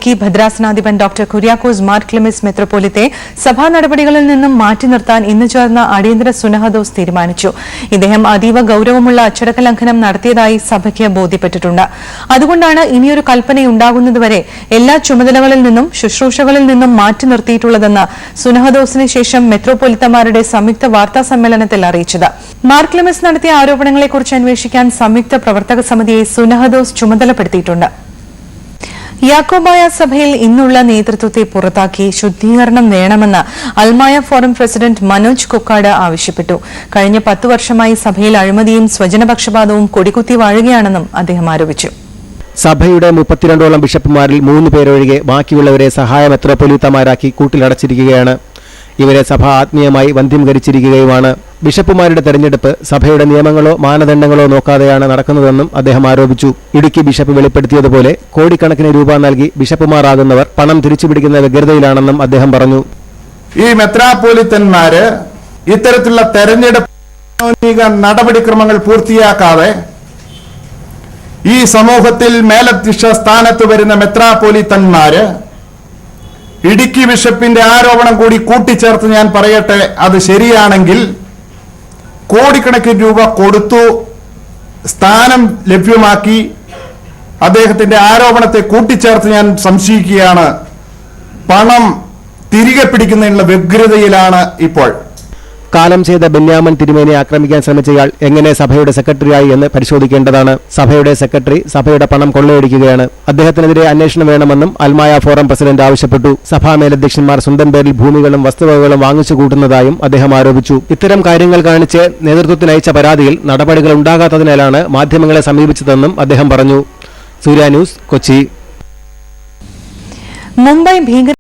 Idukki ഭദ്രാസനാധിപൻ doctor Kuriakose Mar Cleemis മെത്രോപൊലിത്തെ സഭാ നടപടികളിൽ നിന്നും മാറ്റി നിർത്താൻ ഇന്ന് ചേർന്ന അടിയന്തര സുനഹദോസ് തീരുമാനിച്ചു. ഇദ്ദേഹം അതീവ ഗൌരവമുള്ള അച്ചടക്ക ലംഘനം നടത്തിയതായി സഭയ്ക്ക് ബോധ്യപ്പെട്ടിട്ടുണ്ട്. അതുകൊണ്ടാണ് ഇനിയൊരു കൽപ്പനയുണ്ടാകുന്നതുവരെ എല്ലാ ചുമതലകളിൽ നിന്നും ശുശ്രൂഷകളിൽ നിന്നും മാറ്റി നിർത്തിയിട്ടുള്ളതെന്ന് സുനഹദോസിന് ശേഷം മെത്രോപൊലിത്തമാരുടെ സംയുക്ത വാർത്താ സമ്മേളനത്തിൽ അറിയിച്ചത്. മാർ ക്ലെമിസ് നടത്തിയ ആരോപണങ്ങളെക്കുറിച്ച് അന്വേഷിക്കാൻ സംയുക്ത പ്രവർത്തക സമിതിയെ സുനഹദോസ് ചുമതലപ്പെടുത്തിയിട്ടുണ്ട്. യാക്കോബായ സഭയിൽ ഇന്നുള്ള നേതൃത്വത്തെ പുറത്താക്കി ശുദ്ധീകരണം വേണമെന്ന് അൽമായ ഫോറം പ്രസിഡന്റ് മനോജ് കൊക്കാട് ആവശ്യപ്പെട്ടു. കഴിഞ്ഞ 10 വർഷമായി സഭയിൽ അഴിമതിയും സ്വജനപക്ഷപാതവും കൊടികുത്തി വാഴുകയാണെന്നും അദ്ദേഹം ആരോപിച്ചു. സഭയുടെ 32ഓളം ബിഷപ്പുമാരിൽ 3 പേരൊഴികെ ബാക്കിയുള്ളവരെ സഹായ മെത്രോപൊലീത്തമാരാക്കി കൂട്ടിലടച്ചിരിക്കുകയാണ്. ഇവരെ സഭ ആത്മീയമായി വന്ധ്യംകരിച്ചിരിക്കുകയുമാണ്. ബിഷപ്പുമാരുടെ തെരഞ്ഞെടുപ്പ് സഭയുടെ നിയമങ്ങളോ മാനദണ്ഡങ്ങളോ നോക്കാതെയാണ് നടക്കുന്നതെന്നും അദ്ദേഹം ആരോപിച്ചു. ഇടുക്കി ബിഷപ്പ് വെളിപ്പെടുത്തിയതുപോലെ കോടിക്കണക്കിന് രൂപ നൽകി ബിഷപ്പുമാരാകുന്നവർ പണം തിരിച്ചുപിടിക്കുന്ന വ്യഗ്രതയിലാണെന്നും അദ്ദേഹം പറഞ്ഞു. ഈ മെത്രാപ്പോലിത്തന്മാര് ഇത്തരത്തിലുള്ള തെരഞ്ഞെടുപ്പ് നടപടിക്രമങ്ങൾ പൂർത്തിയാക്കാതെ ഈ സമൂഹത്തിൽ മേലധ്യക്ഷ സ്ഥാനത്ത് വരുന്ന മെത്രാപ്പോലിത്തന്മാര് ഇടുക്കി ബിഷപ്പിന്റെ ആരോപണം കൂടി കൂട്ടിച്ചേർത്ത് ഞാൻ പറയട്ടെ, അത് ശരിയാണെങ്കിൽ കോടിക്കണക്കിന് രൂപ കൊടുത്തു സ്ഥാനം ലഭ്യമാക്കി അദ്ദേഹത്തിന്റെ ആരോപണത്തെ കൂട്ടിച്ചേർത്ത് ഞാൻ സംശയിക്കുകയാണ്. പണം തിരികെ പിടിക്കുന്നതിനുള്ള വ്യഗ്രതയിലാണ് ഇപ്പോൾ. കാലം ചെയ്ത ബെന്യാമൻ തിരുമേനിയെ ആക്രമിക്കാൻ ശ്രമിച്ചയാൾ എങ്ങനെ സഭയുടെ സെക്രട്ടറിയായി എന്ന് പരിശോധിക്കേണ്ടതാണ്. സഭയുടെ സെക്രട്ടറി സഭയുടെ പണം കൊള്ളയടിക്കുകയാണ്. അദ്ദേഹത്തിനെതിരെ അന്വേഷണം വേണമെന്നും അൽമായ ഫോറം പ്രസിഡന്റ് ആവശ്യപ്പെട്ടു. സഭാ മേലധ്യക്ഷന്മാർ സ്വന്തം പേരിൽ ഭൂമികളും വസ്തുവകകളും വാങ്ങിച്ചു കൂട്ടുന്നതായും അദ്ദേഹം ആരോപിച്ചു. ഇത്തരം കാര്യങ്ങൾ കാണിച്ച് നേതൃത്വത്തിന് അയച്ച പരാതിയിൽ നടപടികൾ ഉണ്ടാകാത്തതിനാലാണ് മാധ്യമങ്ങളെ സമീപിച്ചതെന്നും അദ്ദേഹം പറഞ്ഞു. സൂര്യ ന്യൂസ്, കൊച്ചി. മുംബൈ ഭീകര